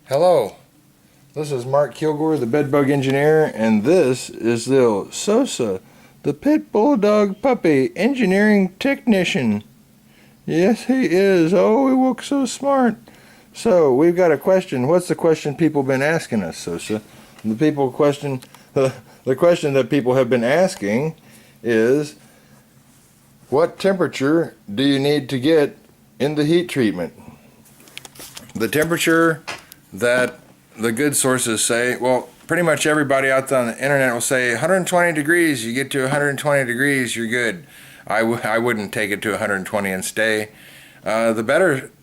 Hello, this is Mark Kilgore, the bedbug engineer, and this is Lil Sosa, the pit bulldog puppy engineering technician. Yes, he is. Oh, he looks so smart. So, we've got a question. What's the question people have been asking us, Sosa? The question that people have been asking is, what temperature do you need to get in the heat treatment? The temperature that the good sources say, well, pretty much everybody out there on the internet will say 120 degrees, you get to 120 degrees, you're good. I wouldn't take it to 120 and stay. The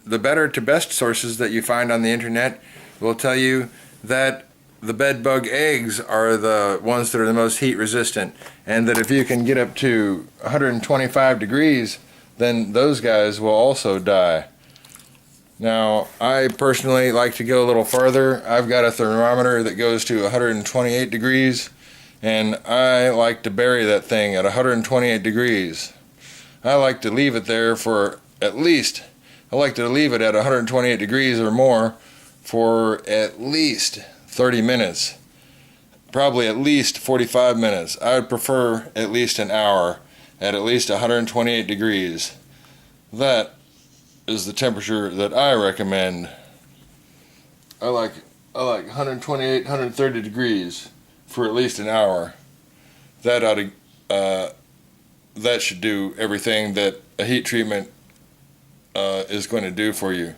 better to best sources that you find on the internet will tell you that the bed bug eggs are the ones that are the most heat resistant, and that if you can get up to 125 degrees, then those guys will also die. Now, I personally like to go a little farther. I've got a thermometer that goes to 128 degrees, and I like to bury that thing at 128 degrees. I like to leave it there for I like to leave it at 128 degrees or more for at least 30 minutes. Probably at least 45 minutes. I would prefer at least an hour at least 128 degrees. That is the temperature that I recommend. I like 128, 130 degrees for at least an hour. That should do everything that a heat treatment is going to do for you.